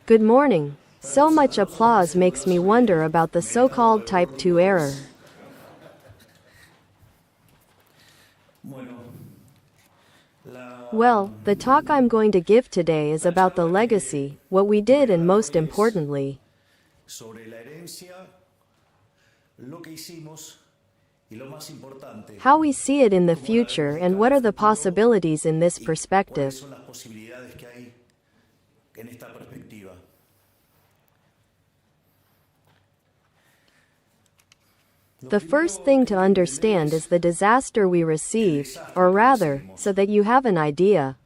Good morning. So much applause makes me wonder about the so-called type 2 error. Well, the talk I'm going to give today is about the legacy, what we did, and most importantly, how we see it in the future and what are the possibilities in this perspective. The first thing to understand is the disaster we received, or rather, so that you have an idea.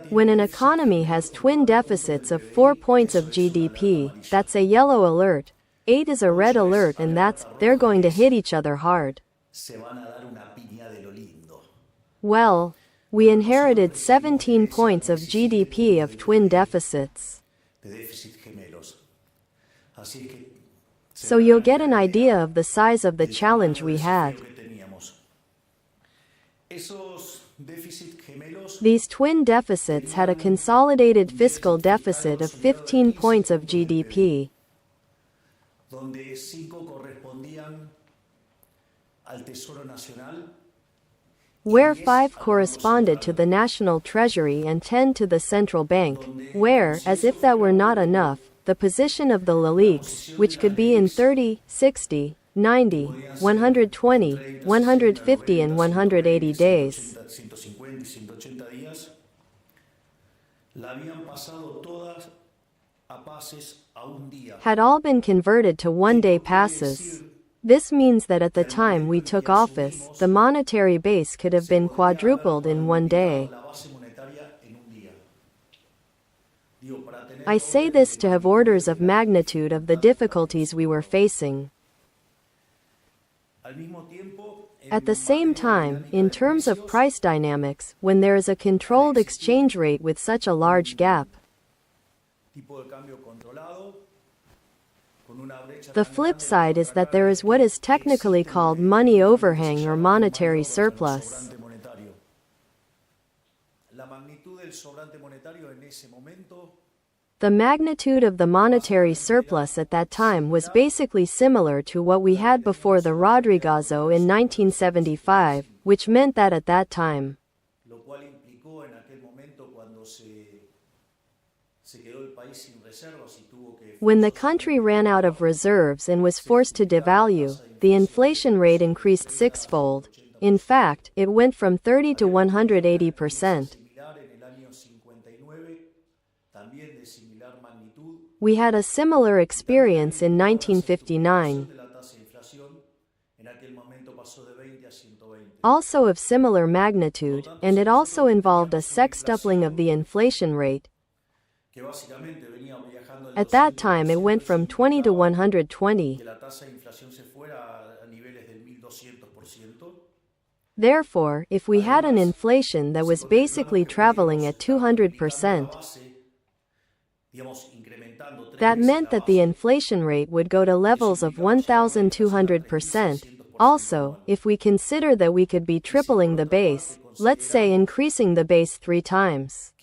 When an economy has twin deficits of 4 points of GDP, that's a yellow alert. 8 is a red alert, and that's, they're going to hit each other hard. Well, we inherited 17 points of GDP of twin deficits. So you'll get an idea of the size of the challenge we had. These twin deficits had a consolidated fiscal deficit of 15 points of GDP. Where 5 corresponded to the national treasury and 10 to the central bank, where, as if that were not enough, the position of the LELIQs, which could be in 30, 60, 90, 120, 150 and 180 days, had all been converted to one-day passes. This means that at the time we took office, the monetary base could have been quadrupled in one day. I say this to have orders of magnitude of the difficulties we were facing. At the same time, in terms of price dynamics, when there is a controlled exchange rate with such a large gap, the flip side is that there is what is technically called money overhang or monetary surplus. The magnitude of the monetary surplus at that time was basically similar to what we had before the Rodrigazo in 1975, which meant that at that time, when the country ran out of reserves and was forced to devalue, the inflation rate increased sixfold. In fact, it went from 30 to 180%. We had a similar experience in 1959, also of similar magnitude, and it also involved a sextupling of the inflation rate. At that time it went from 20 to 120. Therefore, if we had an inflation that was basically traveling at 200%, that meant that the inflation rate would go to levels of 1,200%. Also, if we consider that we could be tripling the base, let's say increasing the base 3 times.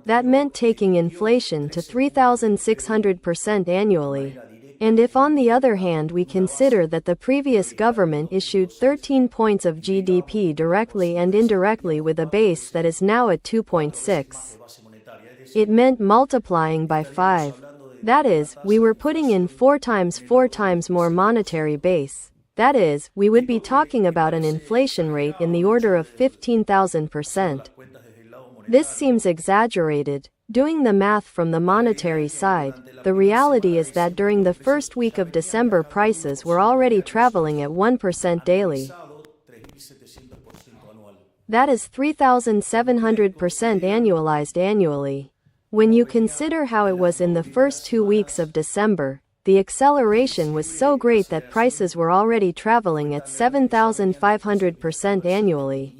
That meant taking inflation to 3,600% annually. And if on the other hand we consider that the previous government issued 13 points of GDP directly and indirectly with a base that is now at 2.6, it meant multiplying by 5. That is, we were putting in 4 times more monetary base. That is, we would be talking about an inflation rate in the order of 15,000%. This seems exaggerated. Doing the math from the monetary side, the reality is that during the first week of December prices were already traveling at 1% daily. That is 3,700% annualized annually. When you consider how it was in the first 2 weeks of December, the acceleration was so great that prices were already traveling at 7,500% annually.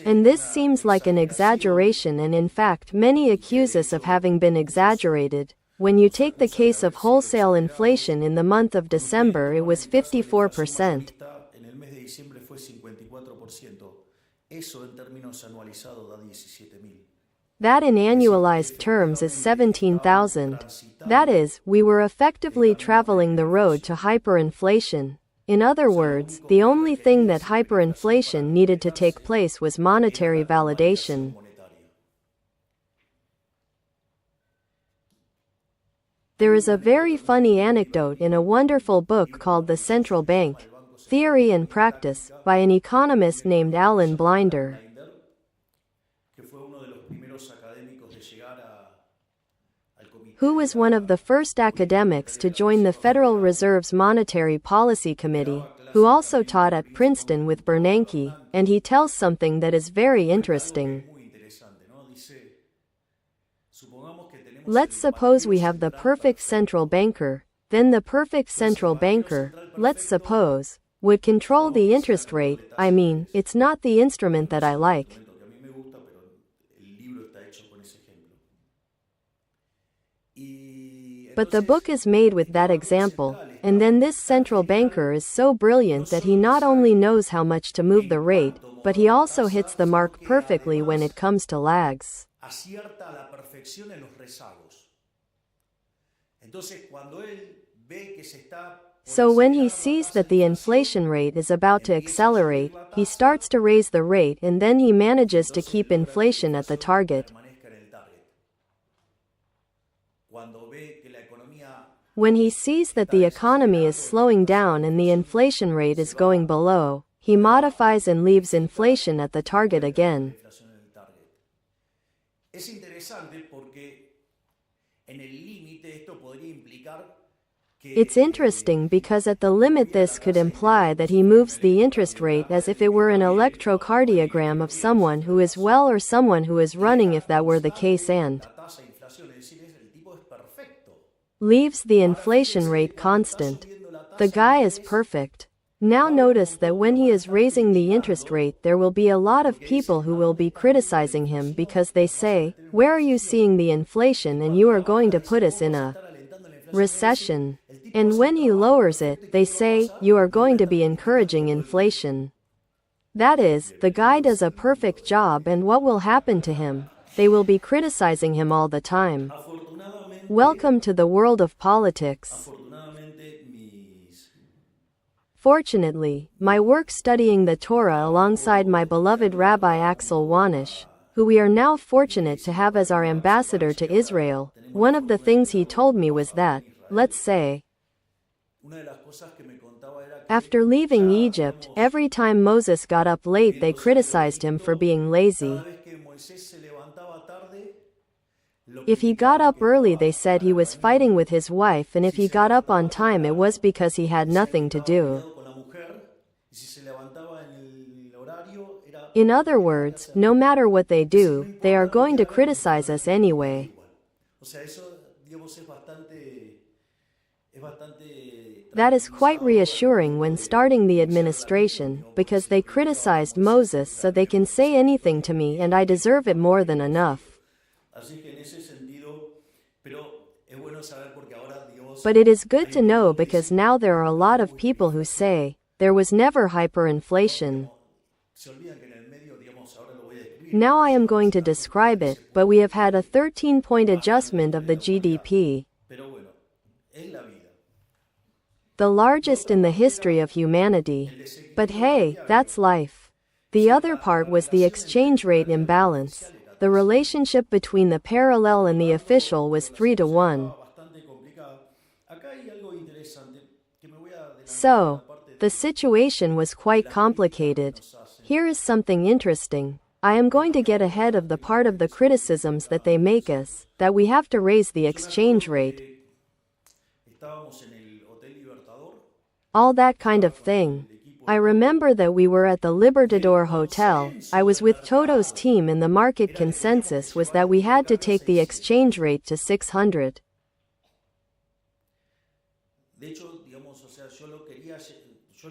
And this seems like an exaggeration, and in fact many accuse us of having been exaggerated. When you take the case of wholesale inflation in the month of December, it was 54%. En el mes de diciembre fue 54%. Eso en términos anualizados da 17.000. That in annualized terms is 17,000. That is, we were effectively traveling the road to hyperinflation. In other words, the only thing that hyperinflation needed to take place was monetary validation. There is a very funny anecdote in a wonderful book called The Central Bank, Theory and Practice, by an economist named Alan Blinder, who was one of the first academics to join the Federal Reserve's Monetary Policy Committee, who also taught at Princeton with Bernanke, and he tells something that is very interesting. Let's suppose we have the perfect central banker, then the perfect central banker, let's suppose, would control the interest rate. I mean, it's not the instrument that I like. But the book is made with that example, and then this central banker is so brilliant that he not only knows how much to move the rate, but he also hits the mark perfectly when it comes to lags. So when he sees that the inflation rate is about to accelerate, he starts to raise the rate and then he manages to keep inflation at the target. When he sees that the economy is slowing down and the inflation rate is going below, he modifies and leaves inflation at the target again. It's interesting because at the limit this could imply that he moves the interest rate as if it were an electrocardiogram of someone who is well or someone who is running if that were the case, and leaves the inflation rate constant. The guy is perfect. Now notice that when he is raising the interest rate, there will be a lot of people who will be criticizing him because they say, "Where are you seeing the inflation, and you are going to put us in a recession?" And when he lowers it, they say, "You are going to be encouraging inflation." That is, the guy does a perfect job, and what will happen to him? They will be criticizing him all the time. Welcome to the world of politics. Fortunately, my work studying the Torah alongside my beloved Rabbi Axel Wanish, who we are now fortunate to have as our ambassador to Israel, one of the things he told me was that, let's say, after leaving Egypt, every time Moses got up late they criticized him for being lazy. If he got up early they said he was fighting with his wife, and if he got up on time it was because he had nothing to do. In other words, no matter what they do, they are going to criticize us anyway. That is quite reassuring when starting the administration, because they criticized Moses, so they can say anything to me and I deserve it more than enough. But it is good to know because now there are a lot of people who say, there was never hyperinflation. Now I am going to describe it, but we have had a 13-point adjustment of the GDP. The largest in the history of humanity. But hey, that's life. The other part was the exchange rate imbalance. The relationship between the parallel and the official was 3-to-1. So, the situation was quite complicated. Here is something interesting. I am going to get ahead of the part of the criticisms that they make us, that we have to raise the exchange rate. All that kind of thing. I remember that we were at the Libertador Hotel. I was with Toto's team and the market consensus was that we had to take the exchange rate to 600.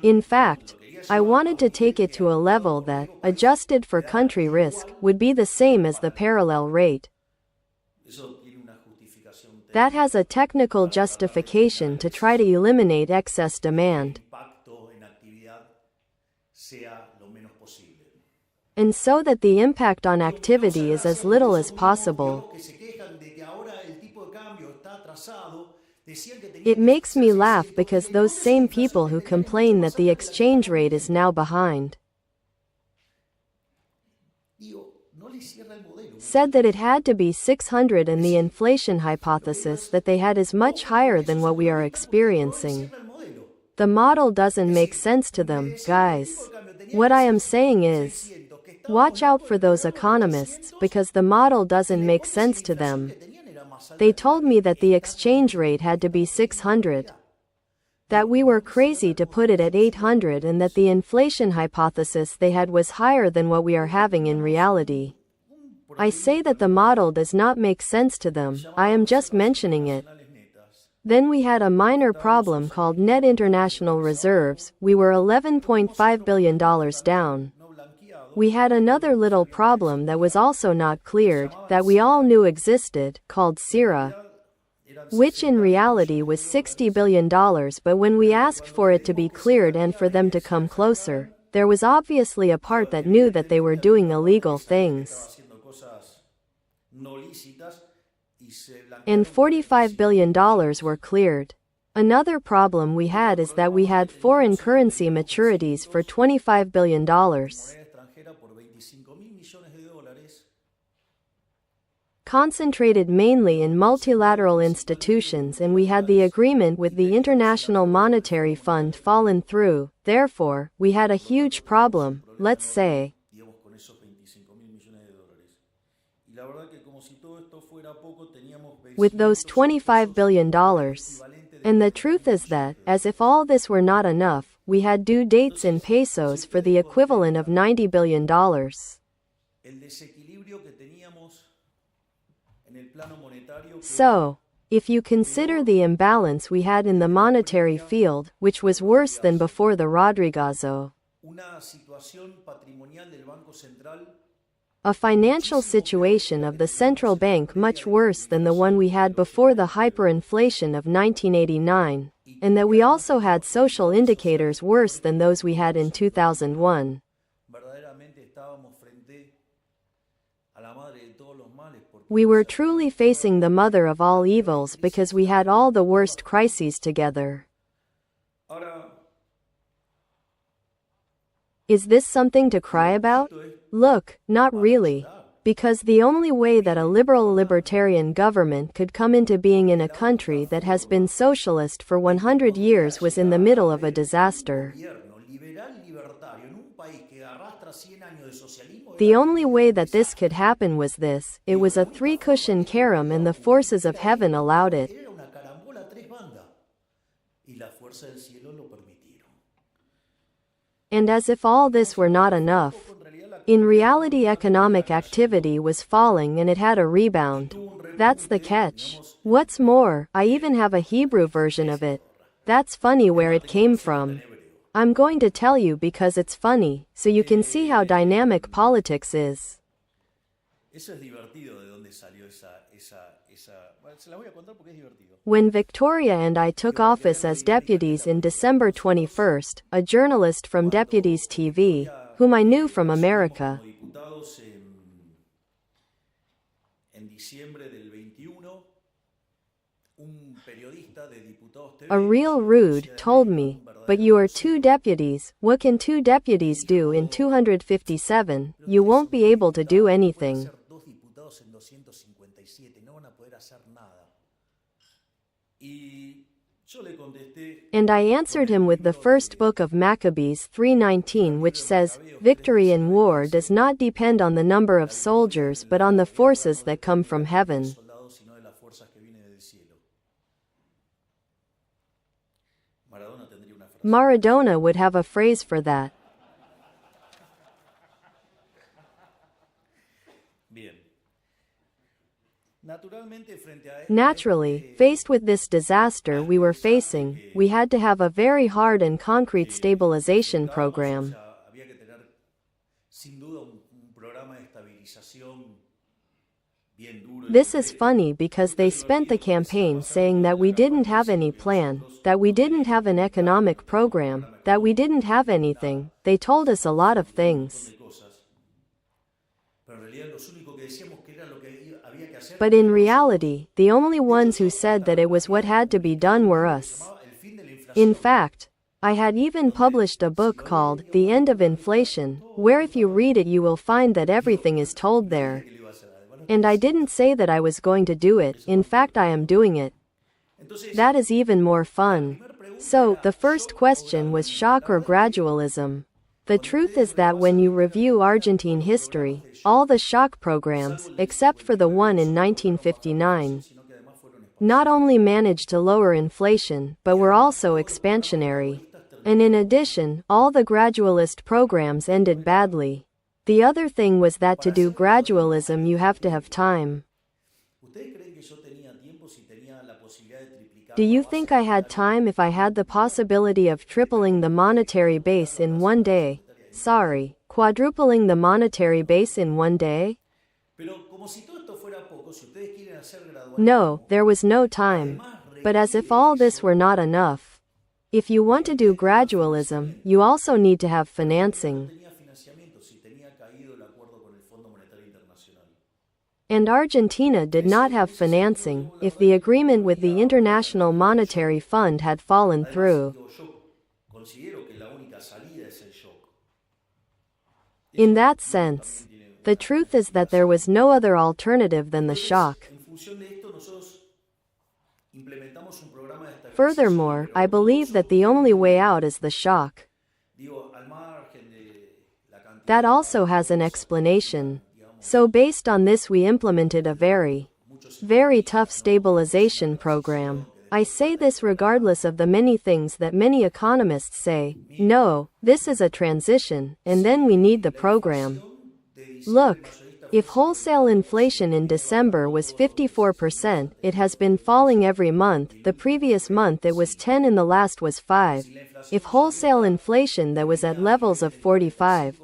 In fact, I wanted to take it to a level that, adjusted for country risk, would be the same as the parallel rate. That has a technical justification to try to eliminate excess demand. And so that the impact on activity is as little as possible. It makes me laugh because those same people who complain that the exchange rate is now behind said that it had to be 600 and the inflation hypothesis that they had is much higher than what we are experiencing. The model doesn't make sense to them, guys. What I am saying is, watch out for those economists because the model doesn't make sense to them. They told me that the exchange rate had to be 600. That we were crazy to put it at 800 and that the inflation hypothesis they had was higher than what we are having in reality. I say that the model does not make sense to them, I am just mentioning it. Then we had a minor problem called net international reserves, we were $11.5 billion down. We had another little problem that was also not cleared, that we all knew existed, called CIRA, which in reality was $60 billion, but when we asked for it to be cleared and for them to come closer, there was obviously a part that knew that they were doing illegal things. And $45 billion were cleared. Another problem we had is that we had foreign currency maturities for $25 billion. Concentrated mainly in multilateral institutions, and we had the agreement with the International Monetary Fund fallen through, therefore, we had a huge problem, let's say. With those $25 billion. And the truth is that, as if all this were not enough, we had due dates in pesos for the equivalent of $90 billion. So, if you consider the imbalance we had in the monetary field, which was worse than before the Rodrigazo, a financial situation of the central bank much worse than the one we had before the hyperinflation of 1989, and that we also had social indicators worse than those we had in 2001. We were truly facing the mother of all evils because we had all the worst crises together. Is this something to cry about? Look, not really. Because the only way that a liberal libertarian government could come into being in a country that has been socialist for 100 years was in the middle of a disaster. The only way that this could happen was this, it was a three-cushion carom and the forces of heaven allowed it. And as if all this were not enough, in reality economic activity was falling and it had a rebound. That's the catch. What's more, I even have a Hebrew version of it. That's funny where it came from. I'm going to tell you because it's funny, so you can see how dynamic politics is. When Victoria and I took office as deputies in December 21st, a journalist from Deputies TV, whom I knew from America, a real rude, told me, "But you are two deputies, what can two deputies do in 257, you won't be able to do anything." And I answered him with the first book of Maccabees 3:19, which says, "Victory in war does not depend on the number of soldiers but on the forces that come from heaven." Maradona would have a phrase for that. Naturally, faced with this disaster we were facing, we had to have a very hard and concrete stabilization program. This is funny because they spent the campaign saying that we didn't have any plan, that we didn't have an economic program, that we didn't have anything. They told us a lot of things. But in reality, the only ones who said that it was what had to be done were us. In fact, I had even published a book called The End of Inflation, where if you read it you will find that everything is told there. And I didn't say that I was going to do it, in fact I am doing it. That is even more fun. So, the first question was shock or gradualism. The truth is that when you review Argentine history, all the shock programs, except for the one in 1959, not only managed to lower inflation, but were also expansionary. And in addition, all the gradualist programs ended badly. The other thing was that to do gradualism you have to have time. Do you think I had time if I had the possibility of tripling the monetary base in one day? Sorry, quadrupling the monetary base in one day? No, there was no time. But as if all this were not enough. If you want to do gradualism, you also need to have financing. And Argentina did not have financing if the agreement with the International Monetary Fund had fallen through. In that sense, the truth is that there was no other alternative than the shock. Furthermore, I believe that the only way out is the shock. That also has an explanation. So based on this we implemented a very tough stabilization program. I say this regardless of the many things that many economists say. No, this is a transition, and then we need the program. Look, if wholesale inflation in December was 54%, it has been falling every month. The previous month it was 10 and the last was 5. If wholesale inflation that was at levels of 45,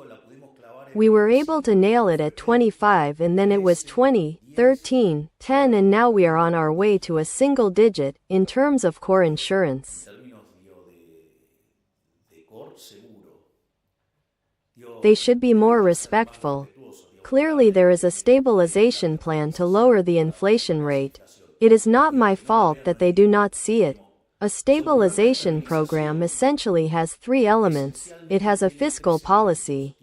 we were able to nail it at 25 and then it was 20, 13, 10 and now we are on our way to a single digit, in terms of core insurance. They should be more respectful. Clearly there is a stabilization plan to lower the inflation rate. It is not my fault that they do not see it. A stabilization program essentially has three elements. It has a fiscal policy.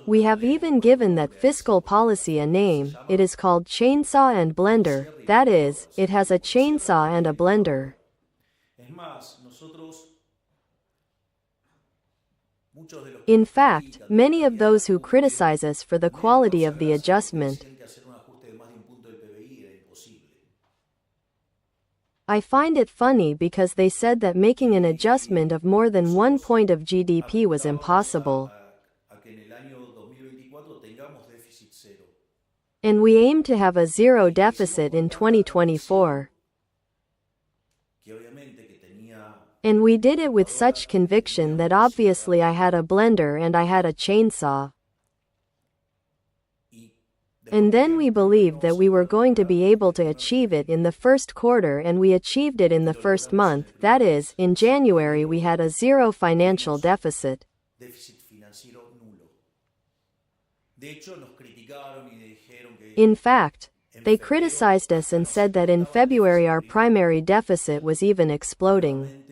We have even given that fiscal policy a name. It is called chainsaw and blender. That is, it has a chainsaw and a blender. In fact, many of those who criticize us for the quality of the adjustment, I find it funny because they said that making an adjustment of more than 1 point of GDP was impossible. And we aim to have a zero deficit in 2024. And we did it with such conviction that obviously I had a blender and I had a chainsaw. And then we believed that we were going to be able to achieve it in the first quarter and we achieved it in the first month, that is, in January we had a zero financial deficit. In fact, they criticized us and said that in February our primary deficit was even exploding.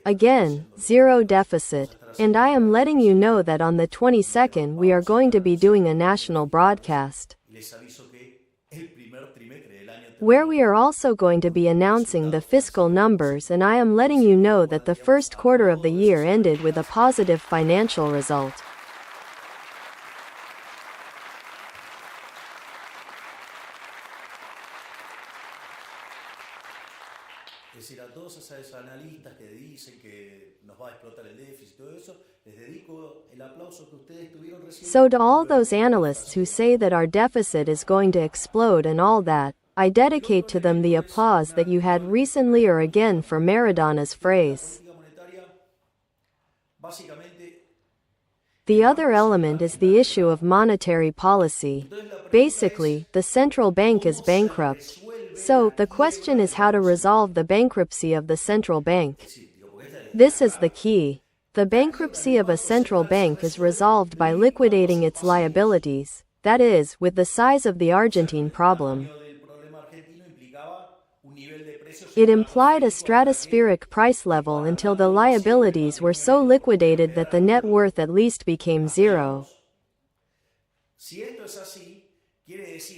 Again, zero deficit. And I am letting you know that on the 22nd we are going to be doing a national broadcast, where we are also going to be announcing the fiscal numbers, and I am letting you know that the first quarter of the year ended with a positive financial result. So to all those analysts who say that our deficit is going to explode and all that, I dedicate to them the applause that you had recently or again for Maradona's phrase. The other element is the issue of monetary policy. Basically, the central bank is bankrupt. So, the question is how to resolve the bankruptcy of the central bank. This is the key. The bankruptcy of a central bank is resolved by liquidating its liabilities, that is, with the size of the Argentine problem. It implied a stratospheric price level until the liabilities were so liquidated that the net worth at least became zero.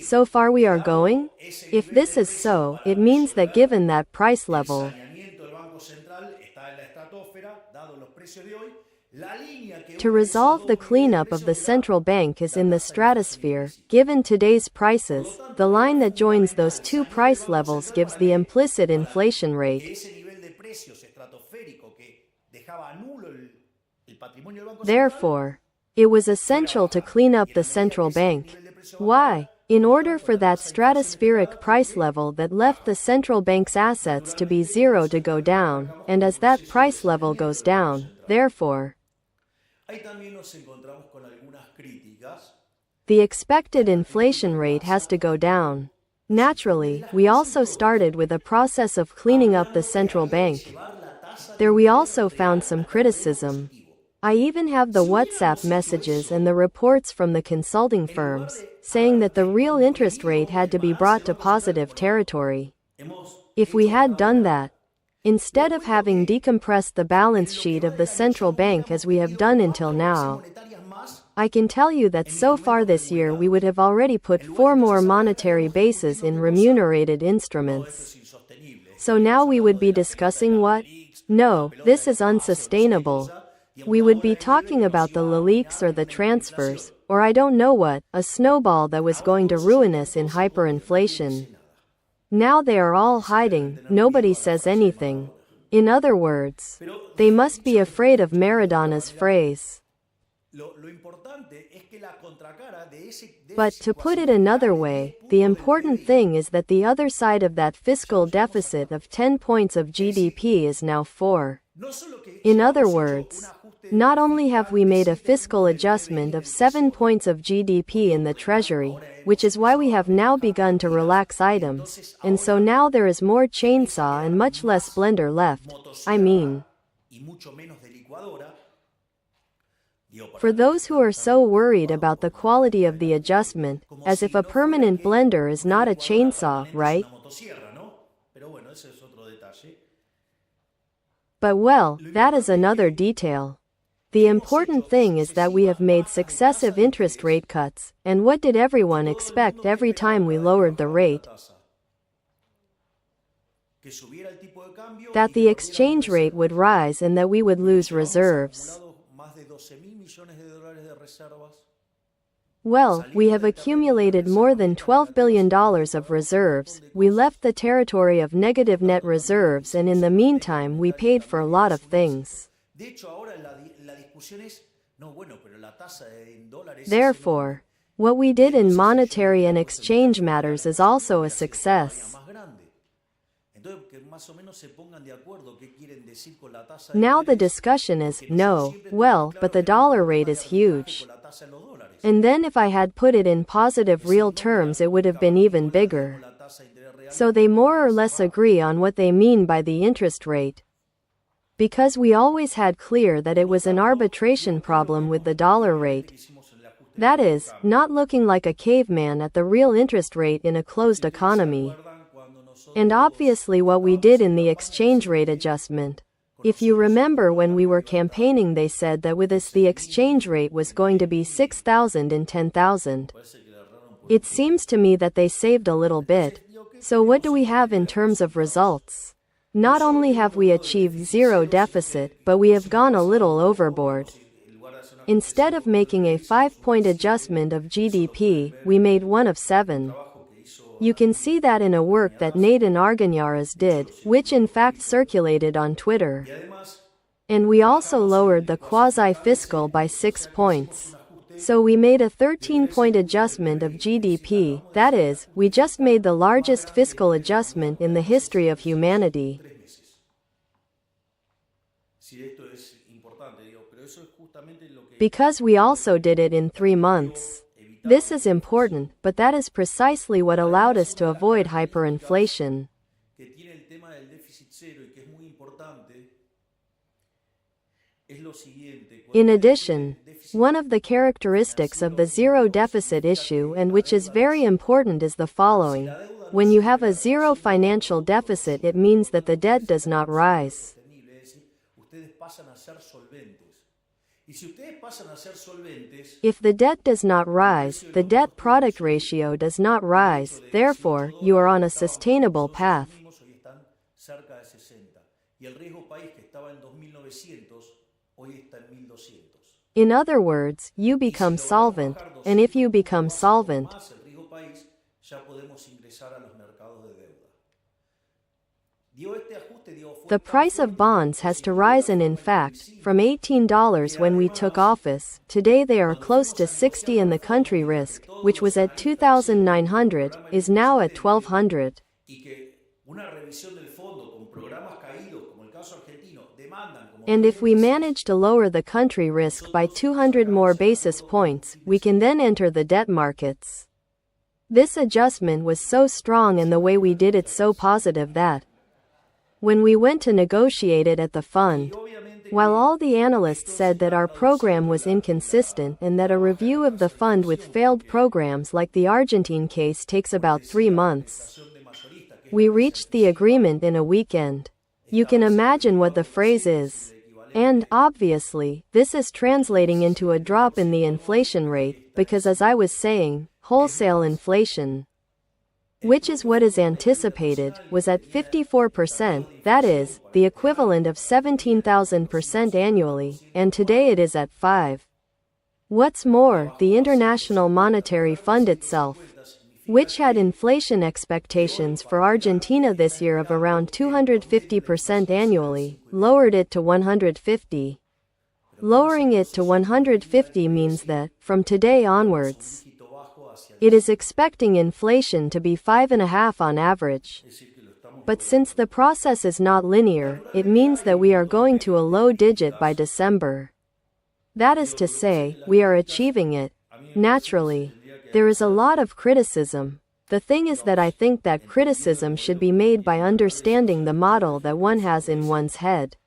So far we are going? If this is so, it means that given that price level, to resolve the cleanup of the central bank is in the stratosphere. Given today's prices, the line that joins those two price levels gives the implicit inflation rate. Therefore, it was essential to clean up the central bank. Why? In order for that stratospheric price level that left the central bank's assets to be zero to go down, and as that price level goes down, therefore, the expected inflation rate has to go down. Naturally, we also started with a process of cleaning up the central bank. There we also found some criticism. I even have the WhatsApp messages and the reports from the consulting firms, saying that the real interest rate had to be brought to positive territory. If we had done that, instead of having decompressed the balance sheet of the central bank as we have done until now, I can tell you that so far this year we would have already put 4 more monetary bases in remunerated instruments. So now we would be discussing what? No, this is unsustainable. We would be talking about the LELIQs or the transfers, or I don't know what, a snowball that was going to ruin us in hyperinflation. Now they are all hiding, nobody says anything. In other words, they must be afraid of Maradona's phrase. But to put it another way, the important thing is that the other side of that fiscal deficit of 10 points of GDP is now 4. In other words, not only have we made a fiscal adjustment of 7 points of GDP in the Treasury, which is why we have now begun to relax items, and so now there is more chainsaw and much less blender left. I mean, for those who are so worried about the quality of the adjustment, as if a permanent blender is not a chainsaw, right? But well, that is another detail. The important thing is that we have made successive interest rate cuts, and what did everyone expect every time we lowered the rate? That the exchange rate would rise and that we would lose reserves. Well, we have accumulated more than $12 billion of reserves, we left the territory of negative net reserves, and in the meantime we paid for a lot of things. Therefore, what we did in monetary and exchange matters is also a success. Now the discussion is, no, well, but the dollar rate is huge. And then if I had put it in positive real terms it would have been even bigger. So they more or less agree on what they mean by the interest rate. Because we always had clear that it was an arbitration problem with the dollar rate. That is, not looking like a caveman at the real interest rate in a closed economy. And obviously what we did in the exchange rate adjustment. If you remember when we were campaigning they said that with us the exchange rate was going to be 6,000 and 10,000. It seems to me that they saved a little bit. So what do we have in terms of results? Not only have we achieved zero deficit, but we have gone a little overboard. Instead of making a 5-point adjustment of GDP, we made one of 7. You can see that in a work that Nathan Argañarás did, which in fact circulated on Twitter. And we also lowered the quasi-fiscal by 6 points. So we made a 13-point adjustment of GDP, that is, we just made the largest fiscal adjustment in the history of humanity. Because we also did it in 3 months. This is important, but that is precisely what allowed us to avoid hyperinflation. In addition, one of the characteristics of the zero deficit issue, and which is very important, is the following. When you have a zero financial deficit, it means that the debt does not rise. If the debt does not rise, the debt-product ratio does not rise, therefore, you are on a sustainable path. In other words, you become solvent, and if you become solvent, the price of bonds has to rise, and in fact, from $18 when we took office, today they are close to $60, and the country risk, which was at $2,900, is now at $1,200. And if we manage to lower the country risk by 200 more basis points, we can then enter the debt markets. This adjustment was so strong and the way we did it so positive that when we went to negotiate it at the fund, while all the analysts said that our program was inconsistent and that a review of the fund with failed programs like the Argentine case takes about 3 months, we reached the agreement in a weekend. You can imagine what the phrase is. And, obviously, this is translating into a drop in the inflation rate, because as I was saying, wholesale inflation, which is what is anticipated, was at 54%, that is, the equivalent of 17,000% annually, and today it is at 5%. What's more, the International Monetary Fund itself, which had inflation expectations for Argentina this year of around 250% annually, lowered it to 150%. Lowering it to 150 means that, from today onwards, it is expecting inflation to be 5.5% on average. But since the process is not linear, it means that we are going to a low digit by December. That is to say, we are achieving it. Naturally, there is a lot of criticism. The thing is that I think that criticism should be made by understanding the model that one has in one's head.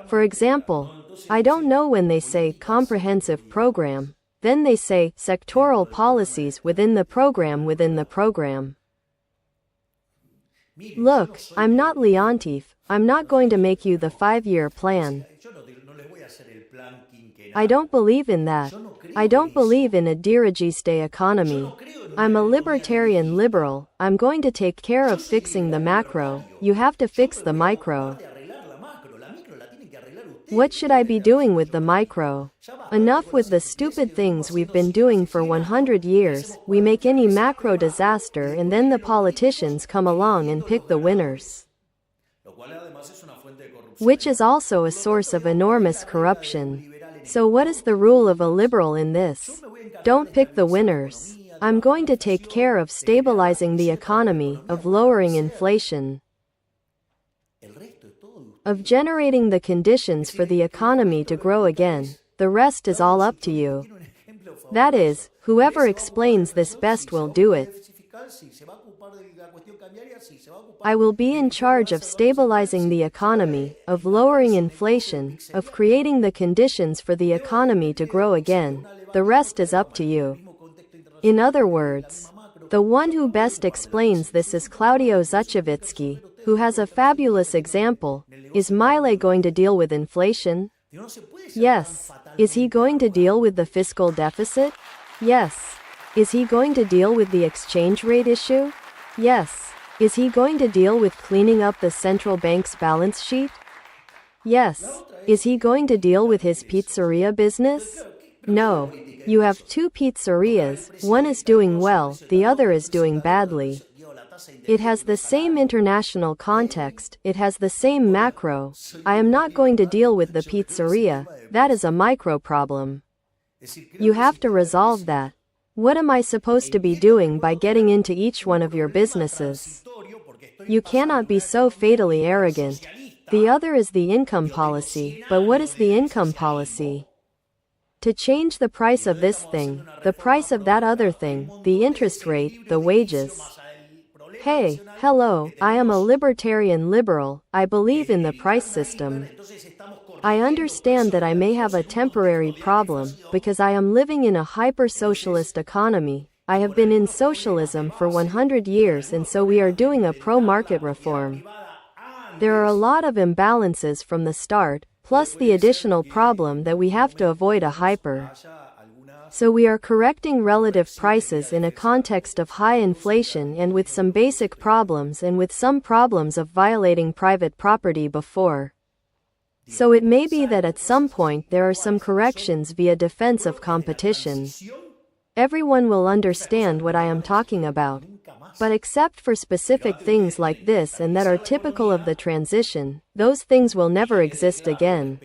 For example, I don't know when they say comprehensive program, then they say sectoral policies within the program within the program. Look, I'm not Leontief, I'm not going to make you the 5-year plan. I don't believe in that. I don't believe in a dirigiste economy. I'm a libertarian liberal. I'm going to take care of fixing the macro. You have to fix the micro. What should I be doing with the micro? Enough with the stupid things we've been doing for 100 years. We make any macro disaster and then the politicians come along and pick the winners. Which is also a source of enormous corruption. So what is the rule of a liberal in this? Don't pick the winners. I'm going to take care of stabilizing the economy, of lowering inflation, of generating the conditions for the economy to grow again. The rest is all up to you. That is, whoever explains this best will do it. I will be in charge of stabilizing the economy, of lowering inflation, of creating the conditions for the economy to grow again. The rest is up to you. In other words, the one who best explains this is Claudio Zachevitsky, who has a fabulous example. Is Milei going to deal with inflation? Yes. Is he going to deal with the fiscal deficit? Yes. Is he going to deal with the exchange rate issue? Yes. Is he going to deal with cleaning up the central bank's balance sheet? Yes. Is he going to deal with his pizzeria business? No. You have 2 pizzerias, one is doing well, the other is doing badly. It has the same international context, it has the same macro. I am not going to deal with the pizzeria, that is a micro problem. You have to resolve that. What am I supposed to be doing by getting into each one of your businesses? You cannot be so fatally arrogant. The other is the income policy, but what is the income policy? to change the price of this thing, the price of that other thing, the interest rate, the wages. Hey, hello, I am a libertarian liberal, I believe in the price system. I understand that I may have a temporary problem, because I am living in a hyper-socialist economy. I have been in socialism for 100 years and so we are doing a pro-market reform. There are a lot of imbalances from the start, plus the additional problem that we have to avoid a hyper. So we are correcting relative prices in a context of high inflation and with some basic problems and with some problems of violating private property before. So it may be that at some point there are some corrections via defense of competition. Everyone will understand what I am talking about. But except for specific things like this and that are typical of the transition, those things will never exist again.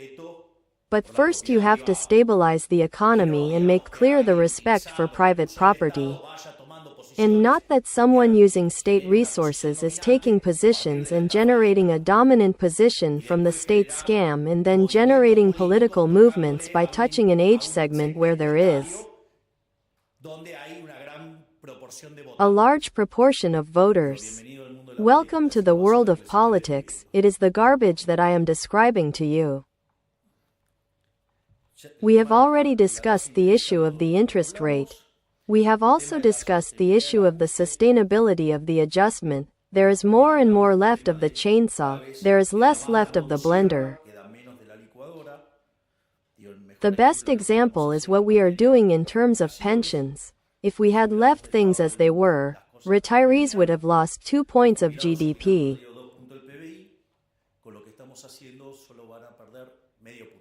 But first you have to stabilize the economy and make clear the respect for private property. And not that someone using state resources is taking positions and generating a dominant position from the state scam and then generating political movements by touching an age segment where there is a large proportion of voters. Welcome to the world of politics. It is the garbage that I am describing to you. We have already discussed the issue of the interest rate. We have also discussed the issue of the sustainability of the adjustment. There is more and more left of the chainsaw, there is less left of the blender. The best example is what we are doing in terms of pensions. If we had left things as they were, retirees would have lost 2 points of GDP.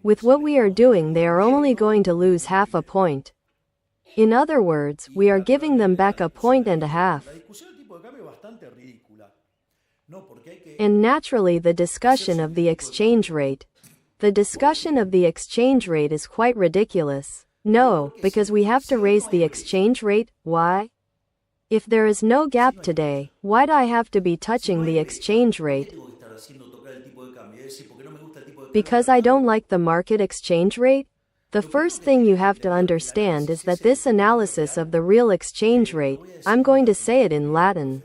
With what we are doing, they are only going to lose half a point. In other words, we are giving them back 1.5 points. And naturally the discussion of the exchange rate. The discussion of the exchange rate is quite ridiculous. No, because we have to raise the exchange rate. Why? If there is no gap today, why do I have to be touching the exchange rate? Because I don't like the market exchange rate? The first thing you have to understand is that this analysis of the real exchange rate, I'm going to say it in Latin.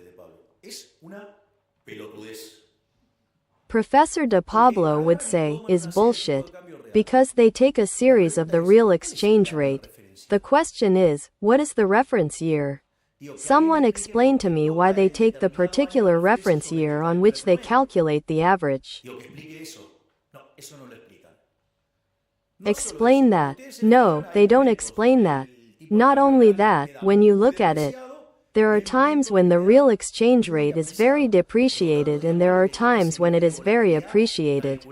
Professor De Pablo would say, is bullshit. Because they take a series of the real exchange rate. The question is, what is the reference year? Someone explain to me why they take the particular reference year on which they calculate the average. Explain that. No, they don't explain that. Not only that, when you look at it, there are times when the real exchange rate is very depreciated and there are times when it is very appreciated.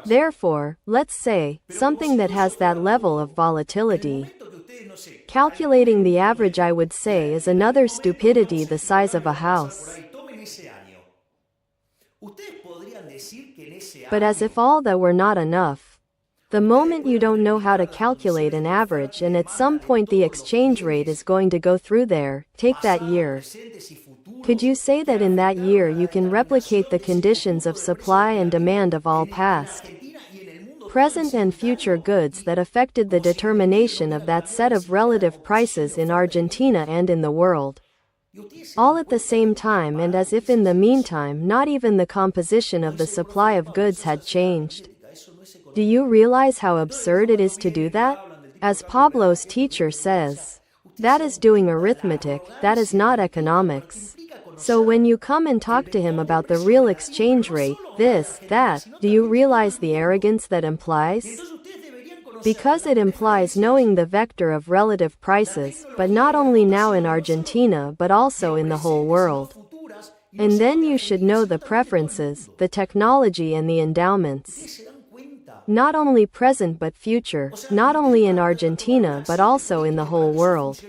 Therefore, let's say, something that has that level of volatility. Calculating the average, I would say, is another stupidity the size of a house. But as if all that were not enough. The moment you don't know how to calculate an average and at some point the exchange rate is going to go through there, take that year. Could you say that in that year you can replicate the conditions of supply and demand of all past, present and future goods that affected the determination of that set of relative prices in Argentina and in the world? All at the same time, and as if in the meantime not even the composition of the supply of goods had changed. Do you realize how absurd it is to do that? As Pablo's teacher says, that is doing arithmetic, that is not economics. So when you come and talk to him about the real exchange rate, this, that, do you realize the arrogance that implies? Because it implies knowing the vector of relative prices, but not only now in Argentina but also in the whole world. And then you should know the preferences, the technology and the endowments. Not only present but future, not only in Argentina but also in the whole world.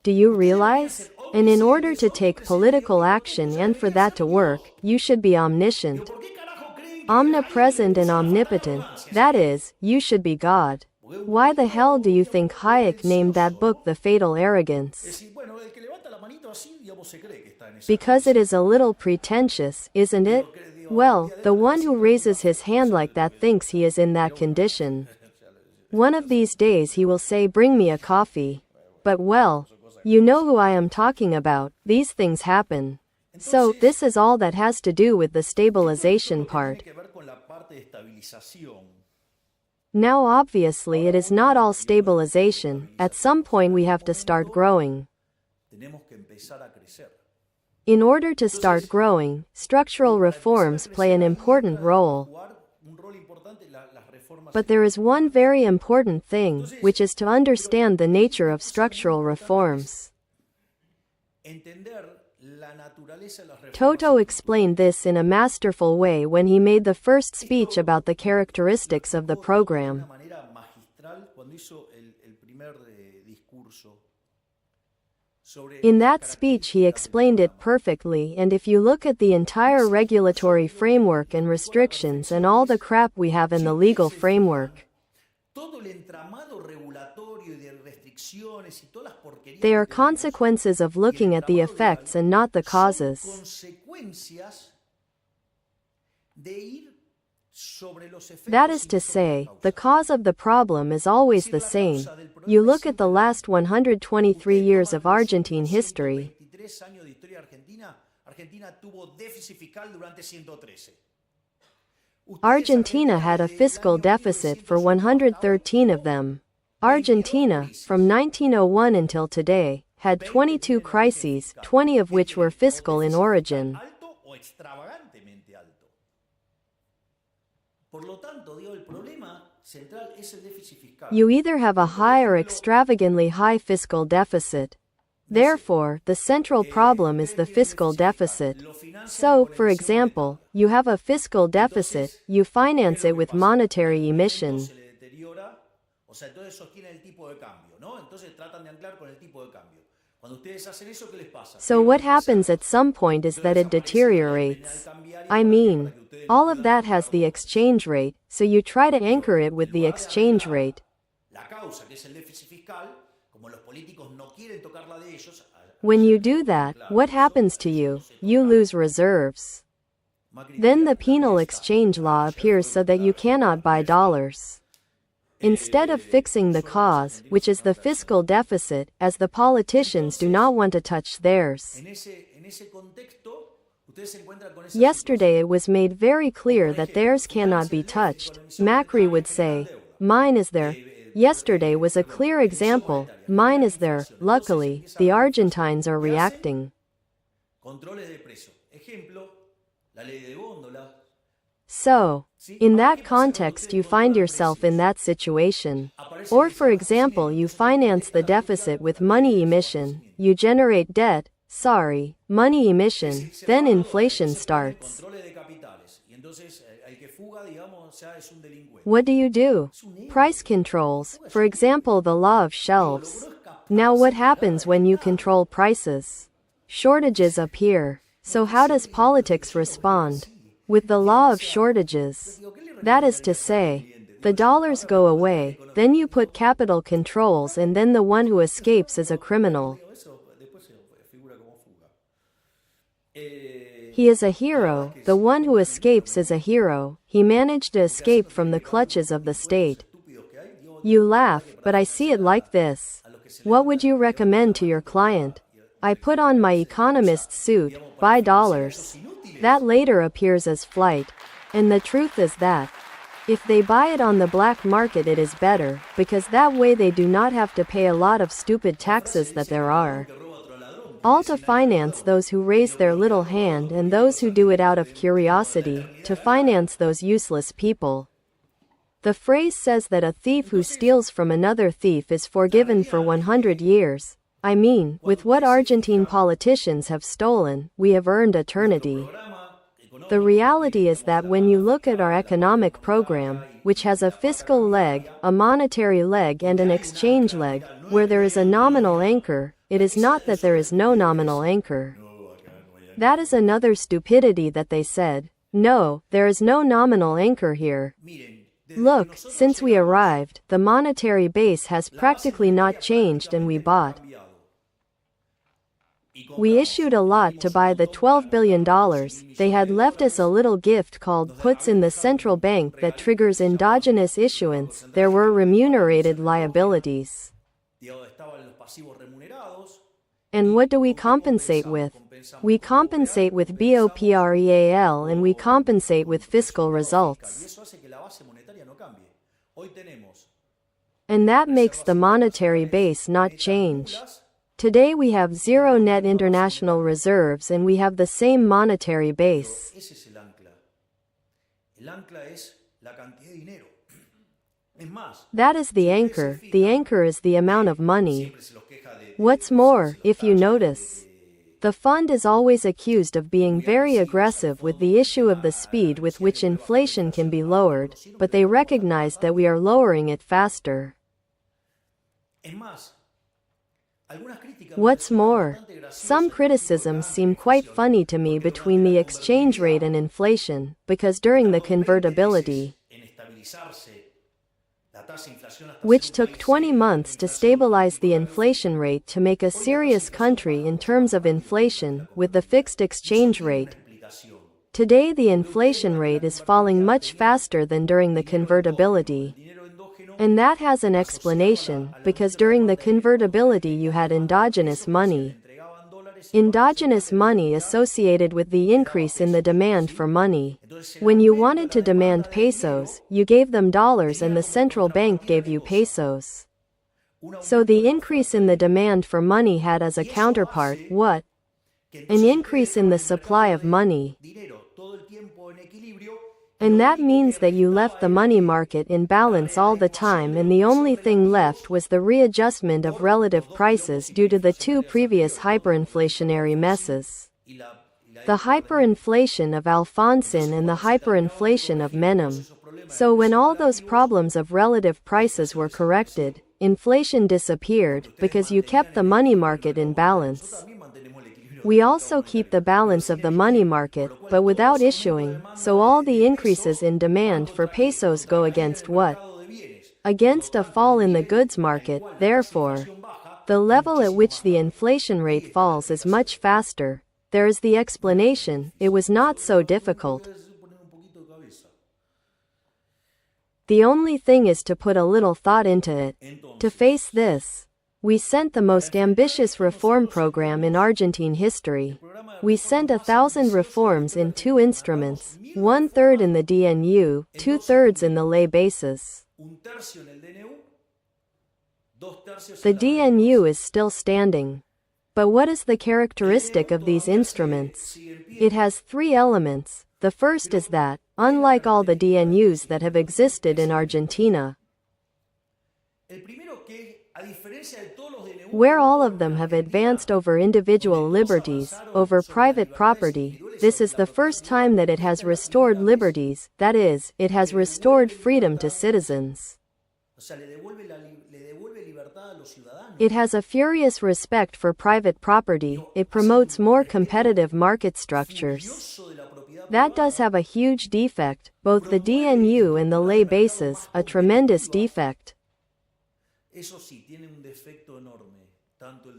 Do you realize? And in order to take political action and for that to work, you should be omniscient, omnipresent and omnipotent, that is, you should be God. Why the hell do you think Hayek named that book The Fatal Arrogance? Because it is a little pretentious, isn't it? Well, the one who raises his hand like that thinks he is in that condition. One of these days he will say, "Bring me a coffee." But well, you know who I am talking about, these things happen. So, this is all that has to do with the stabilization part. Now obviously it is not all stabilization, at some point we have to start growing. In order to start growing, structural reforms play an important role. But there is one very important thing, which is to understand the nature of structural reforms. Toto explained this in a masterful way when he made the first speech about the characteristics of the program. In that speech he explained it perfectly, and if you look at the entire regulatory framework and restrictions and all the crap we have in the legal framework, they are consequences of looking at the effects and not the causes. That is to say, the cause of the problem is always the same. You look at the last 123 years of Argentine history. Argentina had a fiscal deficit for 113 of them. Argentina, from 1901 until today, had 22 crises, 20 of which were fiscal in origin. You either have a high or extravagantly high fiscal deficit. Therefore, the central problem is the fiscal deficit. So, for example, you have a fiscal deficit, you finance it with monetary emission. So what happens at some point is that it deteriorates. I mean, all of that has the exchange rate, so you try to anchor it with the exchange rate. When you do that, what happens to you? You lose reserves. Then the penal exchange law appears so that you cannot buy dollars. Instead of fixing the cause, which is the fiscal deficit, as the politicians do not want to touch theirs. Yesterday it was made very clear that theirs cannot be touched. Macri would say, "Mine is there." Yesterday was a clear example, mine is there. Luckily, the Argentines are reacting. So, in that context you find yourself in that situation. Or for example you finance the deficit with money emission, you generate debt, money emission, then inflation starts. What do? Price controls, for example the law of shelves. Now what happens when you control prices? Shortages appear. So how does politics respond? With the law of shortages. That is to say, the dollars go away, then you put capital controls and then the one who escapes is a criminal. He is a hero, the one who escapes is a hero, he managed to escape from the clutches of the state. You laugh, but I see it like this. What would you recommend to your client? I put on my economist suit, buy dollars. That later appears as flight. And the truth is that, if they buy it on the black market it is better, because that way they do not have to pay a lot of stupid taxes that there are. All to finance those who raise their little hand and those who do it out of curiosity, to finance those useless people. The phrase says that a thief who steals from another thief is forgiven for 100 years. I mean, with what Argentine politicians have stolen, we have earned eternity. The reality is that when you look at our economic program, which has a fiscal leg, a monetary leg and an exchange leg, where there is a nominal anchor, it is not that there is no nominal anchor. That is another stupidity that they said. No, there is no nominal anchor here. Look, since we arrived, the monetary base has practically not changed and we bought. We issued a lot to buy the $12 billion. They had left us a little gift called puts in the central bank that triggers endogenous issuance. There were remunerated liabilities. And what do we compensate with? We compensate with BOPREAL and we compensate with fiscal results. And that makes the monetary base not change. Today we have zero net international reserves and we have the same monetary base. That is the anchor. The anchor is the amount of money. What's more, if you notice, the fund is always accused of being very aggressive with the issue of the speed with which inflation can be lowered, but they recognize that we are lowering it faster. What's more, some criticisms seem quite funny to me between the exchange rate and inflation, because during the convertibility, which took 20 months to stabilize the inflation rate to make a serious country in terms of inflation, with the fixed exchange rate, today the inflation rate is falling much faster than during the convertibility. And that has an explanation, because during the convertibility you had endogenous money. Endogenous money associated with the increase in the demand for money. When you wanted to demand pesos, you gave them dollars and the central bank gave you pesos. So the increase in the demand for money had as a counterpart, what? An increase in the supply of money. And that means that you left the money market in balance all the time and the only thing left was the readjustment of relative prices due to the two previous hyperinflationary messes. The hyperinflation of Alfonsín and the hyperinflation of Menem. So when all those problems of relative prices were corrected, inflation disappeared because you kept the money market in balance. We also keep the balance of the money market, but without issuing, so all the increases in demand for pesos go against what? Against a fall in the goods market, therefore. The level at which the inflation rate falls is much faster. There is the explanation, it was not so difficult. The only thing is to put a little thought into it. To face this, we sent the most ambitious reform program in Argentine history. We sent 1,000 reforms in 2 instruments, 1/3 in the DNU, 2/3 in the ley bases. The DNU is still standing. But what is the characteristic of these instruments? It has 3 elements. The first is that, unlike all the DNUs that have existed in Argentina, where all of them have advanced over individual liberties, over private property, this is the first time that it has restored liberties, that is, it has restored freedom to citizens. It has a furious respect for private property, it promotes more competitive market structures. That does have a huge defect, both the DNU and the ley bases, a tremendous defect.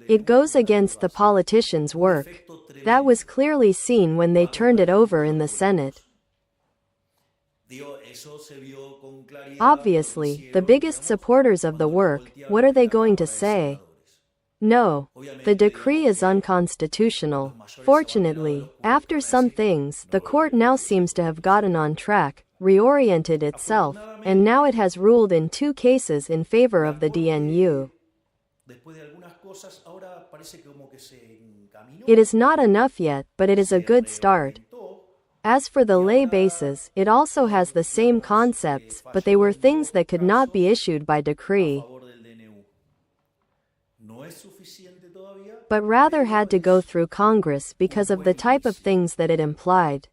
It goes against the politicians' work. That was clearly seen when they turned it over in the Senate. Obviously, the biggest supporters of the work, what are they going to say? No, the decree is unconstitutional. Fortunately, after some things, the court now seems to have gotten on track, reoriented itself, and now it has ruled in 2 cases in favor of the DNU. It is not enough yet, but it is a good start. As for the ley bases, it also has the same concepts, but they were things that could not be issued by decree, but rather had to go through Congress because of the type of things that it implied.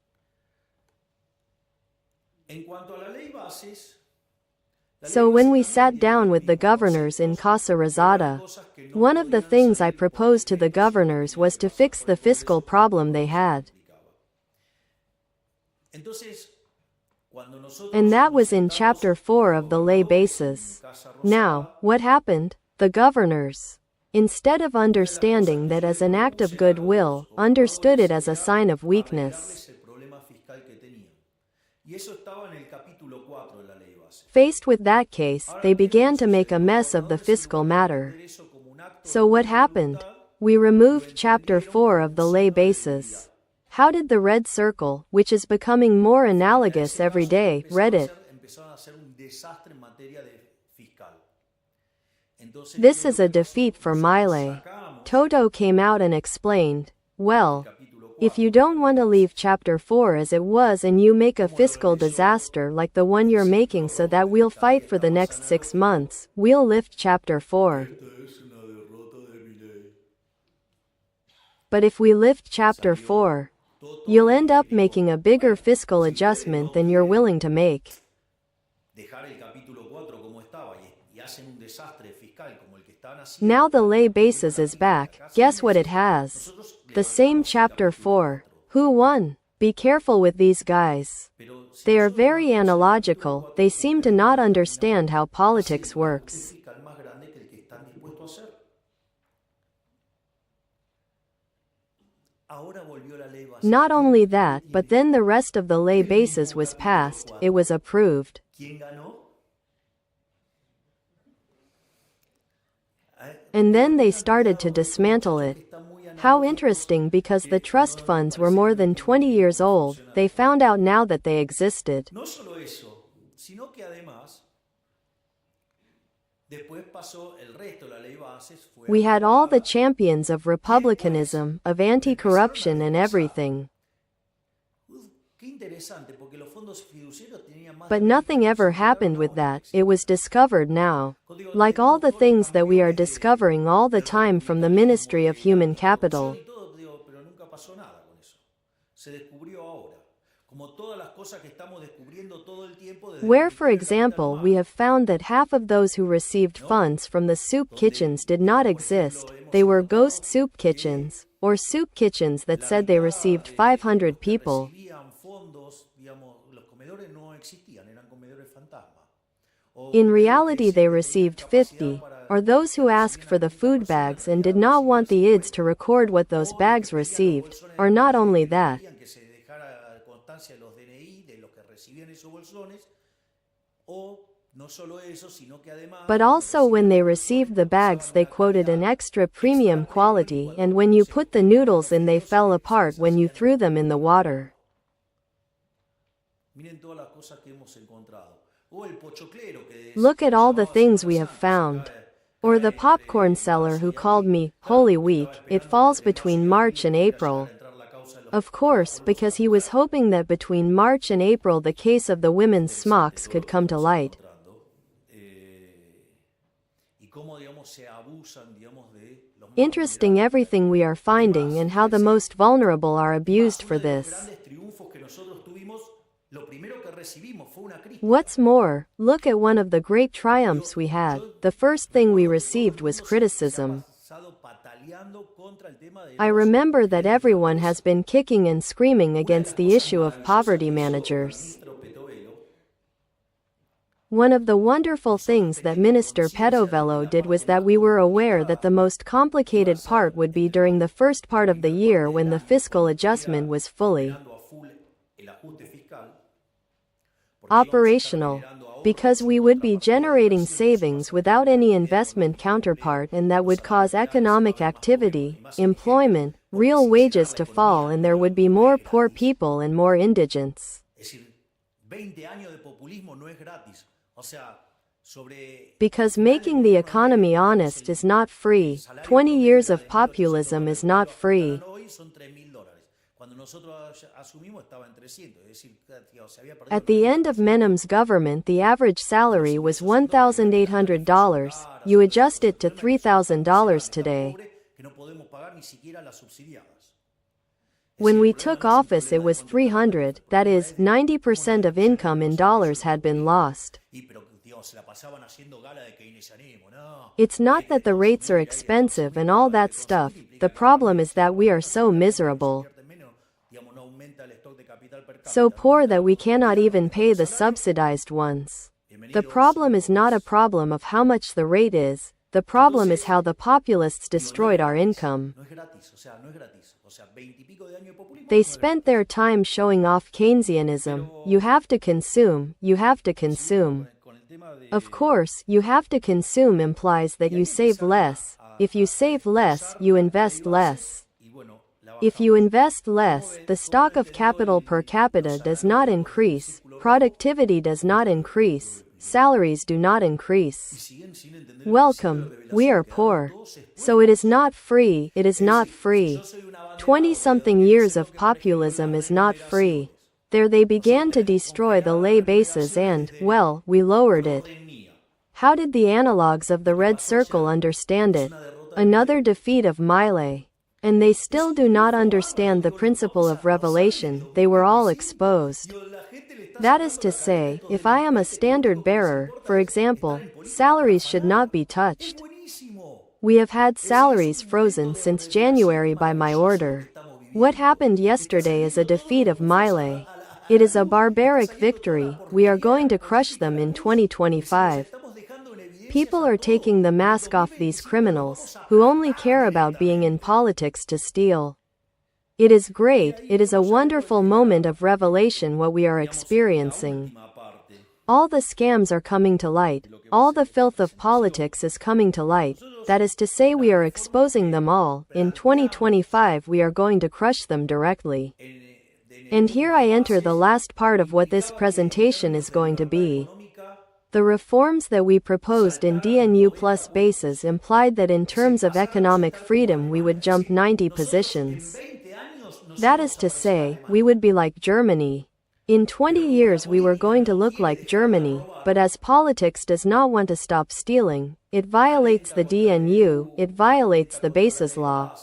So when we sat down with the governors in Casa Rosada, one of the things I proposed to the governors was to fix the fiscal problem they had. And that was in Chapter 4 of the ley bases. Now, what happened? The governors Instead of understanding that as an act of goodwill, understood it as a sign of weakness. Faced with that case, they began to make a mess of the fiscal matter. So what happened? We removed Chapter 4 of the ley bases. How did the red circle, which is becoming more analogous every day, read it? This is a defeat for Milei. Toto came out and explained, well, if you don't want to leave Chapter 4 as it was and you make a fiscal disaster like the one you're making so that we'll fight for the next 6 months, we'll lift Chapter 4. But if we lift Chapter 4, you'll end up making a bigger fiscal adjustment than you're willing to make. Now the ley basis is back. Guess what it has? The same Chapter 4. Who won? Be careful with these guys. They are very analogical. They seem to not understand how politics works. Not only that, but then the rest of the ley basis was passed, it was approved. And then they started to dismantle it. How interesting, because the trust funds were more than 20 years old, they found out now that they existed. We had all the champions of republicanism, of anti-corruption and everything. But nothing ever happened with that, it was discovered now. Like all the things that we are discovering all the time from the Ministry of Human Capital. Where, for example, we have found that half of those who received funds from the soup kitchens did not exist, they were ghost soup kitchens, or soup kitchens that said they received 500 people. In reality they received 50, or those who asked for the food bags and did not want the IDs to record what those bags received, or not only that, but also when they received the bags they quoted an extra premium quality, and when you put the noodles in they fell apart when you threw them in the water. Look at all the things we have found. Or the popcorn seller who called me, Holy Week, it falls between March and April. Of course, because he was hoping that between March and April the case of the women's smocks could come to light. Interesting everything we are finding and how the most vulnerable are abused for this. What's more, look at one of the great triumphs we had. The first thing we received was criticism. I remember that everyone has been kicking and screaming against the issue of poverty managers. One of the wonderful things that Minister Petovelo did was that we were aware that the most complicated part would be during the first part of the year when the fiscal adjustment was fully operational, because we would be generating savings without any investment counterpart, and that would cause economic activity, employment, real wages to fall, and there would be more poor people and more indigents. Because making the economy honest is not free. 20 years of populism is not free. At the end of Menem's government, the average salary was $1,800. You adjust it to $3,000 today. When we took office, it was $300. That is, 90% of income in dollars had been lost. It's not that the rates are expensive and all that stuff. The problem is that we are so miserable. So poor that we cannot even pay the subsidized ones. The problem is not a problem of how much the rate is, The problem is how the populists destroyed our income. No es gratis, o sea, no es gratis. O sea, 20 y pico de años de populismo. They spent their time showing off Keynesianism. You have to consume, you have to consume. Of course, you have to consume implies that you save less. If you save less, you invest less. If you invest less, the stock of capital per capita does not increase, productivity does not increase, salaries do not increase. Welcome, we are poor. So it is not free, it is not free. 20-something years of populism is not free. There they began to destroy the lay bases and, well, we lowered it. How did the analogues of the Red Circle understand it? Another defeat of Milei. And they still do not understand the principle of revelation, they were all exposed. That is to say, if I am a standard bearer, for example, salaries should not be touched. We have had salaries frozen since January by my order. What happened yesterday is a defeat of Milei. It is a barbaric victory, we are going to crush them in 2025. People are taking the mask off these criminals, who only care about being in politics to steal. It is great, it is a wonderful moment of revelation what we are experiencing. All the scams are coming to light, all the filth of politics is coming to light, that is to say we are exposing them all, in 2025 we are going to crush them directly. And here I enter the last part of what this presentation is going to be. The reforms that we proposed in DNU plus bases implied that in terms of economic freedom we would jump 90 positions. That is to say, we would be like Germany. In 20 years we were going to look like Germany, but as politics does not want to stop stealing, it violates the DNU, it violates the bases law.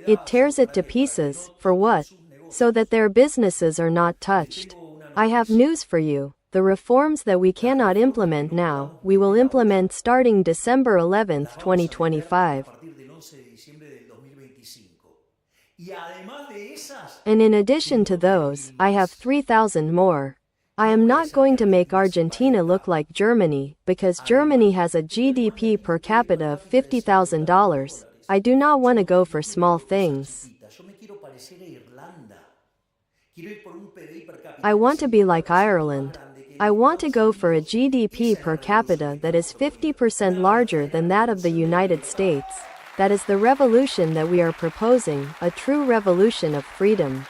It tears it to pieces, for what? So that their businesses are not touched. I have news for you. The reforms that we cannot implement now, we will implement starting December 11, 2025. And in addition to those, I have 3,000 more. I am not going to make Argentina look like Germany, because Germany has a GDP per capita of $50,000. I do not want to go for small things. I want to be like Ireland. I want to go for a GDP per capita that is 50% larger than that of the United States. That is the revolution that we are proposing, a true revolution of freedom.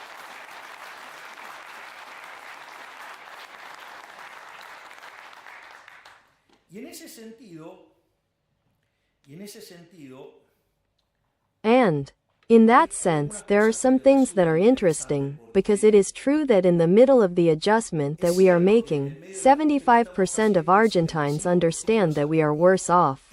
And, in that sense, there are some things that are interesting, because it is true that in the middle of the adjustment that we are making, 75% of Argentines understand that we are worse off.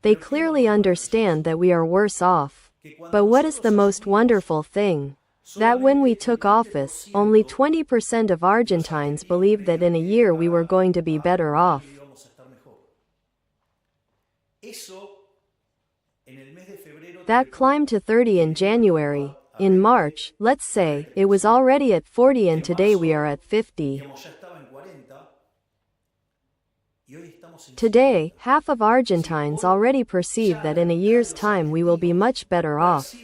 They clearly understand that we are worse off. But what is the most wonderful thing? That when we took office, only 20% of Argentines believed that in a year we were going to be better off. That climbed to 30 in January. In March, let's say, it was already at 40 and today we are at 50. Today, half of Argentines already perceive that in a year's time we will be much better off.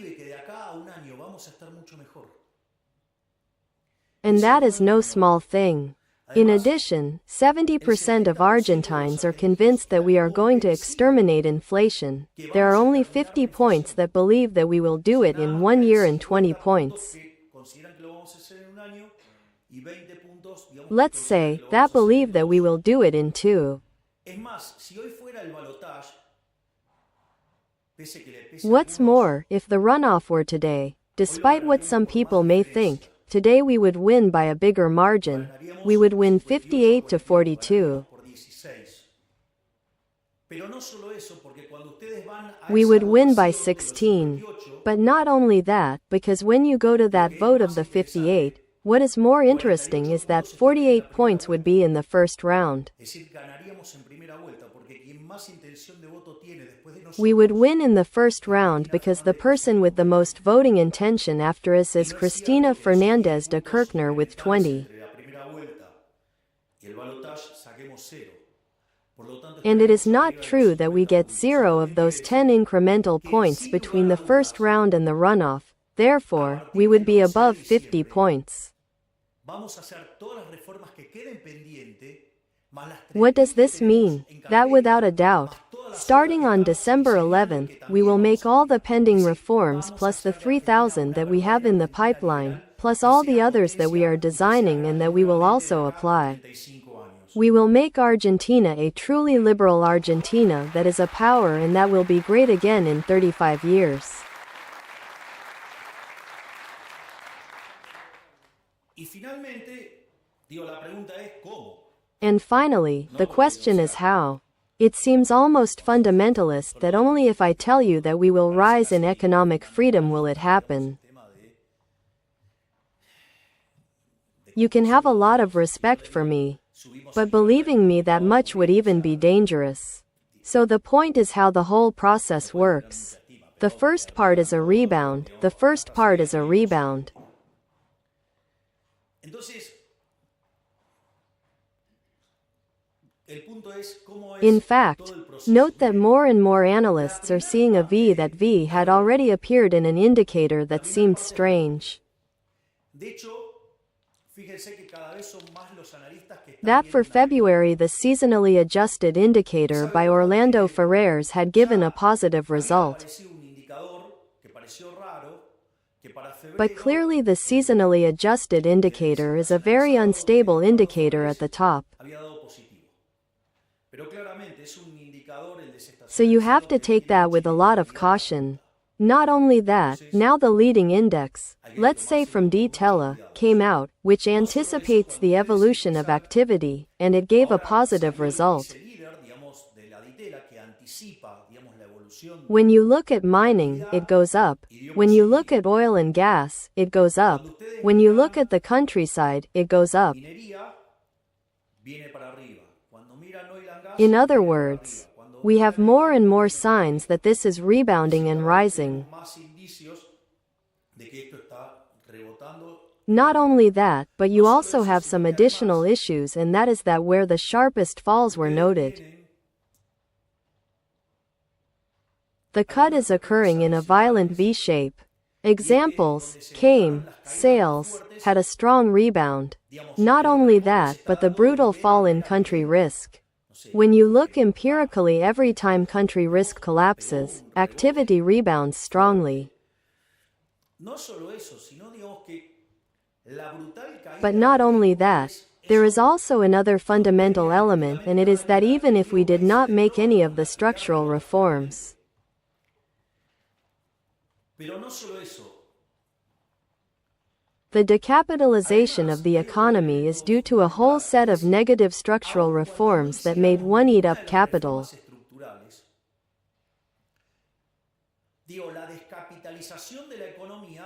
And that is no small thing. In addition, 70% of Argentines are convinced that we are going to exterminate inflation. There are only 50 points that believe that we will do it in 1 year and 20 points. Let's say, that believe that we will do it in 2. What's more, if the runoff were today, despite what some people may think, today we would win by a bigger margin. We would win 58 to 42. We would win by 16. But not only that, because when you go to that vote of the 58, what is more interesting is that 48 points would be in the first round. We would win in the first round because the person with the most voting intention after us is Cristina Fernández de Kirchner with 20. que el balotaje saquemos cero. And it is not true that we get 0 of those 10 incremental points between the first round and the runoff. Therefore, we would be above 50 points. What does this mean? That without a doubt, starting on December 11th, we will make all the pending reforms plus the 3,000 that we have in the pipeline, plus all the others that we are designing and that we will also apply. We will make Argentina a truly liberal Argentina that is a power and that will be great again in 35 years. And finally, the question is how. It seems almost fundamentalist that only if I tell you that we will rise in economic freedom will it happen. You can have a lot of respect for me, but believing me that much would even be dangerous. So the point is how the whole process works. The first part is a rebound. The first part is a rebound. In fact, note that more and more analysts are seeing a V. That V had already appeared in an indicator that seemed strange. That for February the seasonally adjusted indicator by Orlando Ferrers had given a positive result. But clearly the seasonally adjusted indicator is a very unstable indicator at the top. So you have to take that with a lot of caution. Not only that, now the leading index, let's say from D-Tela, came out, which anticipates the evolution of activity, and it gave a positive result. When you look at mining, it goes up. When you look at oil and gas, it goes up. When you look at the countryside, it goes up. In other words, we have more and more signs that this is rebounding and rising. Not only that, but you also have some additional issues, and that is that where the sharpest falls were noted, the cut is occurring in a violent V-shape. Examples: came, sales, had a strong rebound. Not only that, but the brutal fall in country risk. When you look empirically, every time country risk collapses, activity rebounds strongly. But not only that, there is also another fundamental element, and it is that even if we did not make any of the structural reforms, the decapitalization of the economy is due to a whole set of negative structural reforms that made one eat up capital.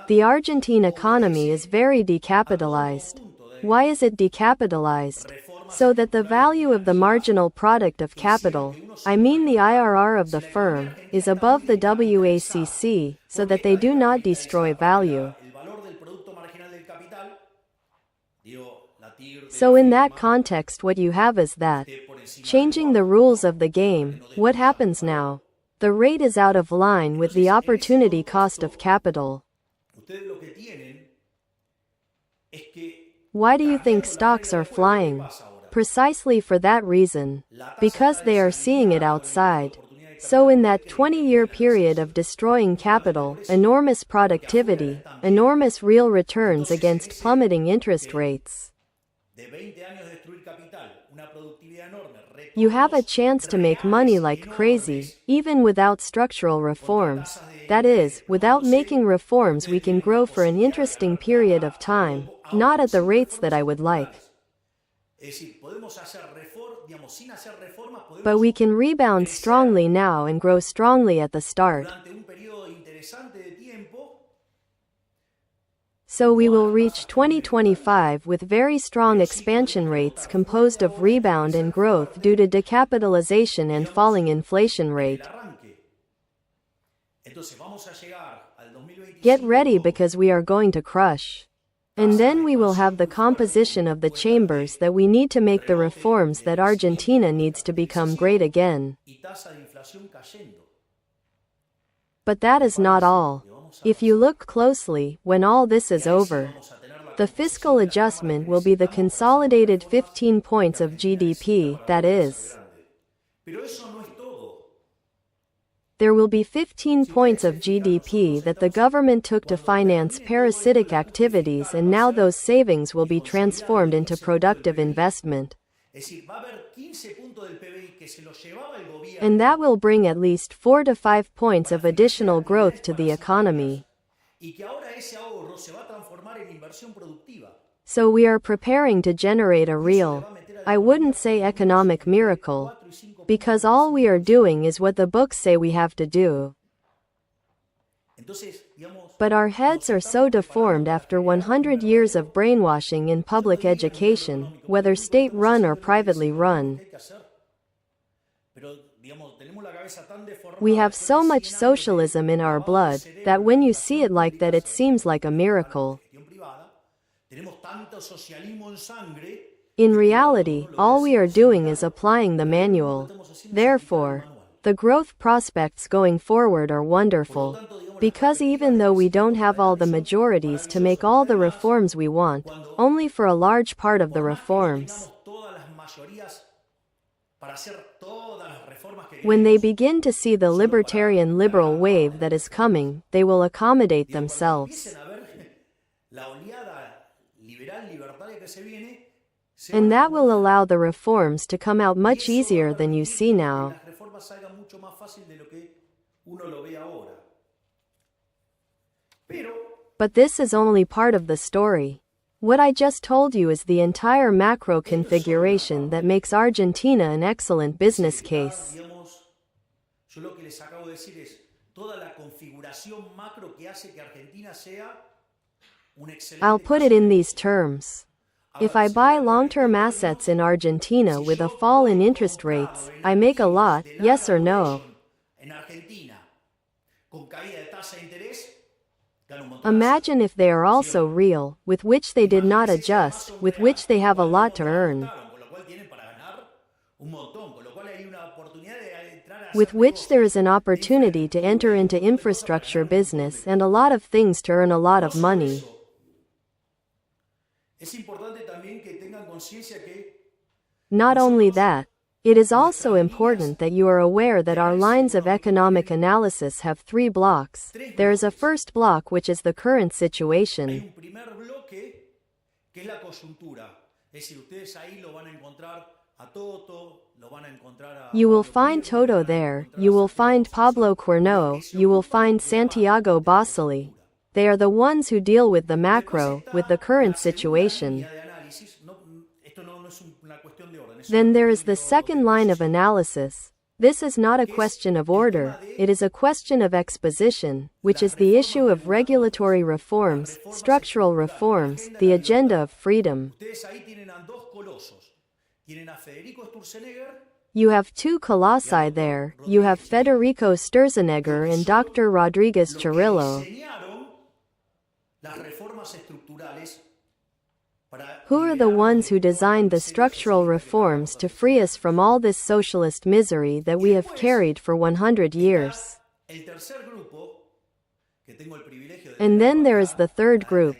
The Argentine economy is very decapitalized. Why is it decapitalized? So that the value of the marginal product of capital, I mean the IRR of the firm, is above the WACC, so that they do not destroy value. So in that context, what you have is that, changing the rules of the game, what happens now? The rate is out of line with the opportunity cost of capital. Why do you think stocks are flying? Precisely for that reason. Because they are seeing it outside. So in that 20-year period of destroying capital, enormous productivity, enormous real returns against plummeting interest rates, you have a chance to make money like crazy, even without structural reforms. That is, without making reforms we can grow for an interesting period of time, not at the rates that I would like. But we can rebound strongly now and grow strongly at the start. So we will reach 2025 with very strong expansion rates composed of rebound and growth due to decapitalization and falling inflation rate. Get ready because we are going to crush. And then we will have the composition of the chambers that we need to make the reforms that Argentina needs to become great again. But that is not all. If you look closely, when all this is over, the fiscal adjustment will be the consolidated 15 points of GDP, that is. There will be 15 points of GDP that the government took to finance parasitic activities, and now those savings will be transformed into productive investment. And that will bring at least 4 to 5 points of additional growth to the economy. So we are preparing to generate a real, I wouldn't say economic miracle, because all we are doing is what the books say we have to do. But our heads are so deformed after 100 years of brainwashing in public education, whether state-run or privately run. We have so much socialism in our blood, that when you see it like that it seems like a miracle. In reality, all we are doing is applying the manual. Therefore, the growth prospects going forward are wonderful. Because even though we don't have all the majorities to make all the reforms we want, only for a large part of the reforms, when they begin to see the libertarian liberal wave that is coming, they will accommodate themselves. And that will allow the reforms to come out much easier than you see now. But this is only part of the story. What I just told you is the entire macro configuration that makes Argentina an excellent business case. I'll put it in these terms. If I buy long-term assets in Argentina with a fall in interest rates, I make a lot, yes or no? Imagine if they are also real, with which they did not adjust, with which they have a lot to earn, with which there is an opportunity to enter into infrastructure business and a lot of things to earn a lot of money. Not only that, it is also important that you are aware that our lines of economic analysis have 3 blocks. There is a first block which is the current situation. You will find Toto there, you will find Pablo Cuerno, you will find Santiago Basili. They are the ones who deal with the macro, with the current situation. Then there is the second line of analysis. This is not a question of order, it is a question of exposition, which is the issue of regulatory reforms, structural reforms, the agenda of freedom. You have 2 colossi there, you have Federico Sturzenegger and Dr. Rodriguez Chirrillo. Who are the ones who designed the structural reforms to free us from all this socialist misery that we have carried for 100 years? And then there is the third group,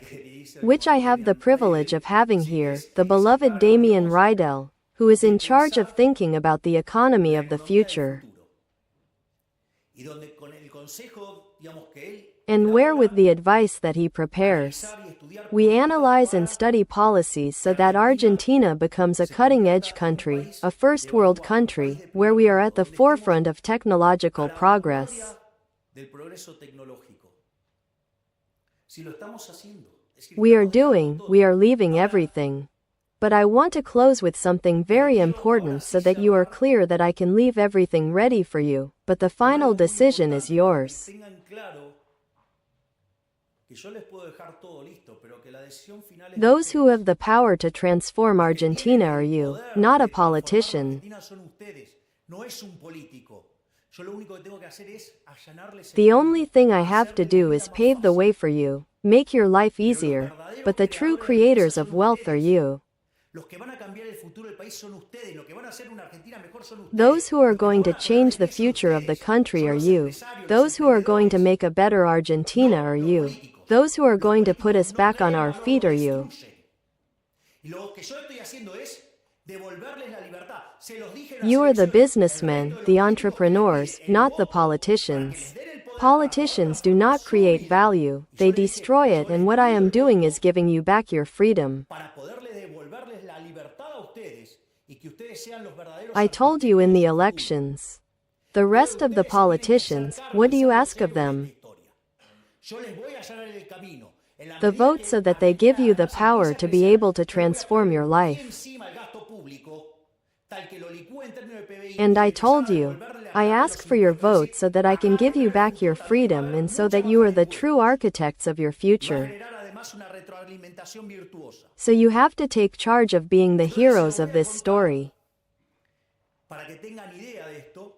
which I have the privilege of having here, the beloved Damian Rydell, who is in charge of thinking about the economy of the future. And where with the advice that he prepares, we analyze and study policies so that Argentina becomes a cutting-edge country, a first-world country, where we are at the forefront of technological progress. We are leaving everything. But I want to close with something very important so that you are clear that I can leave everything ready for you, but the final decision is yours. Those who have the power to transform Argentina are you, not a politician. Yo lo único que tengo que hacer es allanarles el The camino. only thing I have to do is pave the way for you, make your life easier, but the true creators of wealth are you. Los que van a cambiar el futuro del país son ustedes. Los que van a hacer una Argentina mejor son ustedes. Those who are Los que going to van a change the crear future of the riqueza son country are ustedes. you. Son los empresarios, Those who are going to emprendedores. make a better Argentina are you. Those who are going to put us back on our feet are you. Y lo que yo estoy haciendo es devolverles la libertad. Se los dije en las You are the elecciones. businessmen, the entrepreneurs, not the politicians. Politicians do not create value, they destroy it, and what I am doing is giving you back your freedom. Para poderle devolverles la libertad a ustedes y que ustedes sean los verdaderos I told you in the arquitectos del futuro. elections. The rest of the politicians, what do you ask of them? Yo les voy a allanar el camino. En la The medida vote que so that they give you the Argentina power to be empiece a able to crecer, transform your le voy a poner life. encima el gasto público, tal que lo licúe en términos de PBI, And I y told empezar a you, devolverle a I cada ask los for your impuestos. vote so that I can give you back your freedom and so that you are the true architects of your Va a future. generar además una retroalimentación virtuosa. So you have to take charge of being the heroes of this story. Para que tengan idea de esto,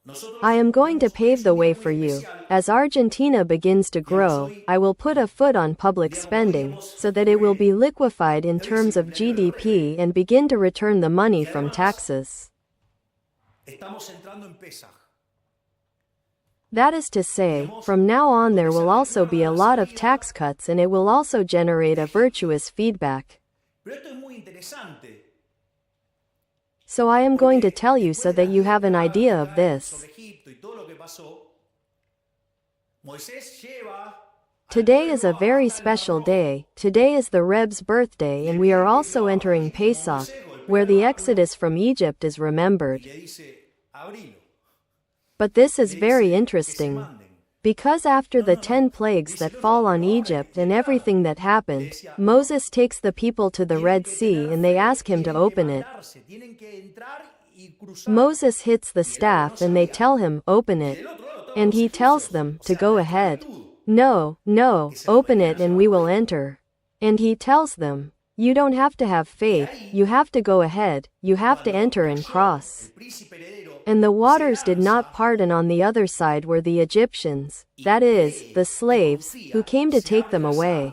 nosotros I am going to tenemos pave the una way muy for you. especial. As Argentina begins to grow, I will put a foot on public spending so that it will be liquefied in terms of GDP and begin to return the money from taxes. Estamos entrando en Pesaj. That is to say, from now on there will also be a lot of tax cuts and it will also generate a virtuous feedback. Pero esto es muy interesante. So I am going to tell you so that you have an idea of this. Sobre Egipto y todo lo que pasó, Moisés lleva Today is a very special day. Today is the Reb's birthday and we are also entering Pesach, where the exodus from Egypt is remembered. le dice, abrilo. But this is very interesting, because after the 10 plagues that fall on Egypt and everything that happened, Moses takes the people to the Red Sea and they ask him to open it. Tienen que entrar y cruzar. Moses hits the staff and they tell him, open it. And he tells them to go ahead. No, no, open it and we will enter. And he tells them, you don't have to have faith, you have to go ahead, you have to enter and cross. El príncipe heredero And the waters did not part, and on the other side were the Egyptians, that is, the slaves, who came to take them away.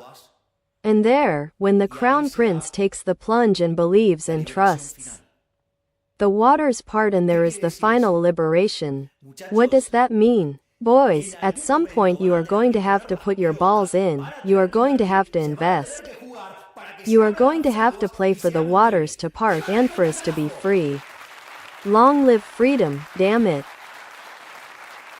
And there, when the crown prince takes the plunge and believes and trusts, the waters part and there is the final liberation. What does that mean? Boys, at some point you are going to have to put your balls in, you are going to have to invest. You are going to have to play for the waters to part and for us to be free. Long live freedom, damn it.